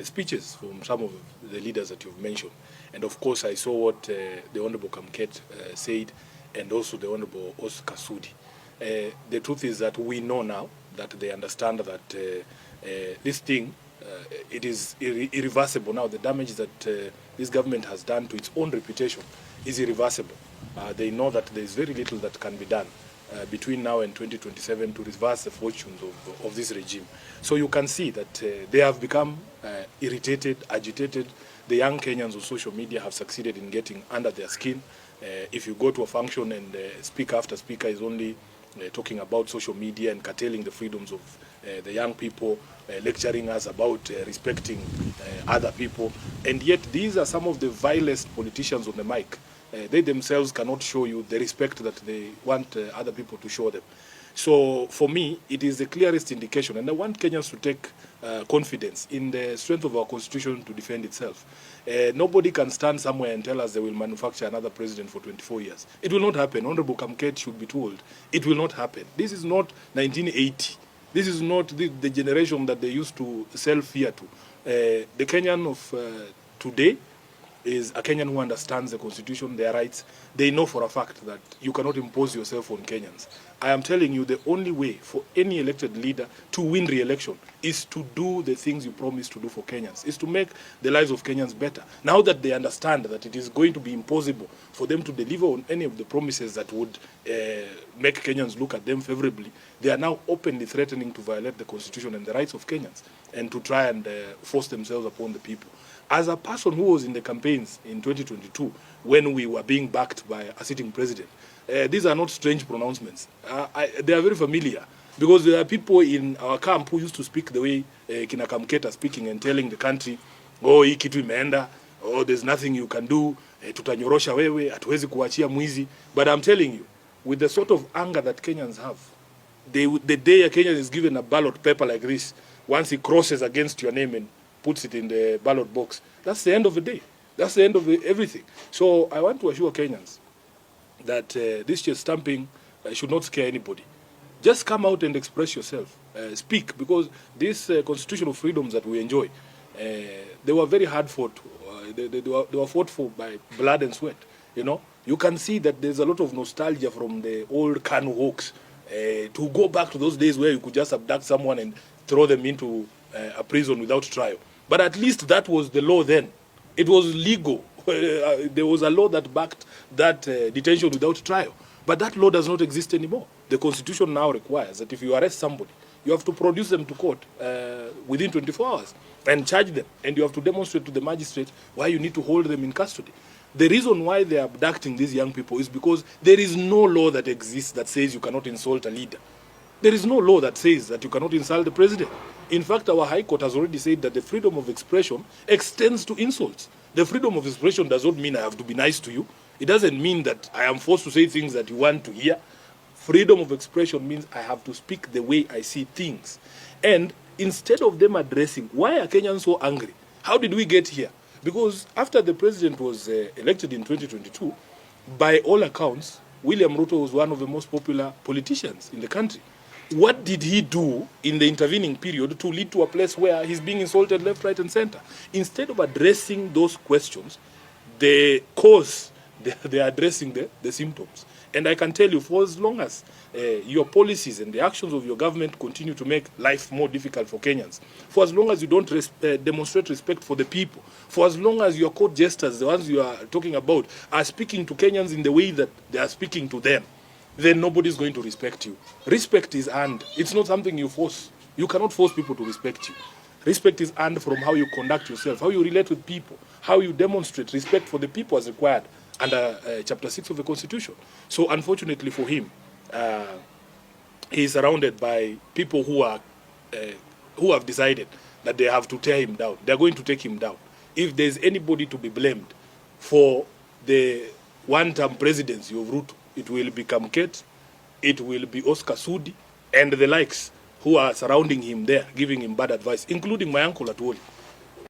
speeches from some of the leaders that you've mentioned. And of course, I saw what the Honorable Kamket said, and also the Honorable Oscar Sudi. The truth is that we know now that they understand that this thing, it is irreversible now. The damage that this government has done to its own reputation is irreversible. They know that there is very little that can be done between now and 2027 to reverse the fortunes of this regime. So you can see that they have become irritated, agitated. The young Kenyans on social media have succeeded in getting under their skin. If you go to a function and speaker after speaker is only talking about social media and curtailing the freedoms of the young people, lecturing us about respecting other people, and yet these are some of the vilest politicians on the mic. They themselves cannot show you the respect that they want other people to show them. So for me, it is the clearest indication, and I want Kenyans to take confidence in the strength of our constitution to defend itself. Nobody can stand somewhere and tell us they will manufacture another president for 24 years. It will not happen. Honorable Kamket should be told. It will not happen. This is not 1980. This is not the generation that they used to sell fear to. The Kenyan of today is a Kenyan who understands the constitution, their rights. They know for a fact that you cannot impose yourself on Kenyans. I am telling you, the only way for any elected leader to win re-election is to do the things you promise to do for Kenyans, is to make the lives of Kenyans better. Now that they understand that it is going to be impossible for them to deliver on any of the promises that would make Kenyans look at them favorably, they are now openly threatening to violate the constitution and the rights of Kenyans and to try and force themselves upon the people. As a person who was in the campaigns in 2022, when we were being backed by a sitting president, these are not strange pronouncements. They are very familiar, because there are people in our camp who used to speak the way Kina Kamket are speaking and telling the country, oh, hii kitu imeenda, oh, there's nothing you can do, tutanyorosha wewe, hatuwezi kuachia mwizi. But I'm telling you, with the sort of anger that Kenyans have, the day a Kenyan is given a ballot paper like this, once he crosses against your name and puts it in the ballot box, that's the end of the day. That's the end of everything. So I want to assure Kenyans that this chest stamping should not scare anybody. Just come out and express yourself. Speak, because these constitutional freedoms that we enjoy, they were very hard fought. They were fought for by blood and sweat. You know, you can see that there's a lot of nostalgia from the old Kanu Hawks to go back to those days where you could just abduct someone and throw them into a prison without trial. But at least that was the law then. It was legal. There was a law that backed that detention without trial. But that law does not exist anymore. The Constitution now requires that if you arrest somebody, you have to produce them to court within 24 hours and charge them. And you have to demonstrate to the magistrate why you need to hold them in custody. The reason why they are abducting these young people is because there is no law that exists that says you cannot insult a leader. There is no law that says that you cannot insult the president. In fact, our High Court has already said that the freedom of expression extends to insults. The freedom of expression does not mean I have to be nice to you. It doesn't mean that I am forced to say things that you want to hear. Freedom of expression means I have to speak the way I see things. And instead of them addressing, why are Kenyans so angry? How did we get here? Because after the president was elected in 2022, by all accounts, William Ruto was one of the most popular politicians in the country. What did he do in the intervening period to lead to a place where he's being insulted left, right, and center? Instead of addressing those questions, the cause, they are addressing the symptoms. And I can tell you, for as long as your policies and the actions of your government continue to make life more difficult for Kenyans, for as long as you don't demonstrate respect for the people, for as long as your court jesters, the ones you are talking about, are speaking to Kenyans in the way that they are speaking to them, then nobody's going to respect you. Respect is earned. It's not something you force. You cannot force people to respect you. Respect is earned from how you conduct yourself, how you relate with people, how you demonstrate respect for the people as required under Chapter 6 of the Constitution. So unfortunately for him, he is surrounded by people who have decided that they have to tear him down. They're going to take him down. If there's anybody to be blamed for the one-term presidency of Ruto, it will be Kamket, it will be Oscar Sudi, and the likes who are surrounding him there, giving him bad advice, including my uncle Atwoli.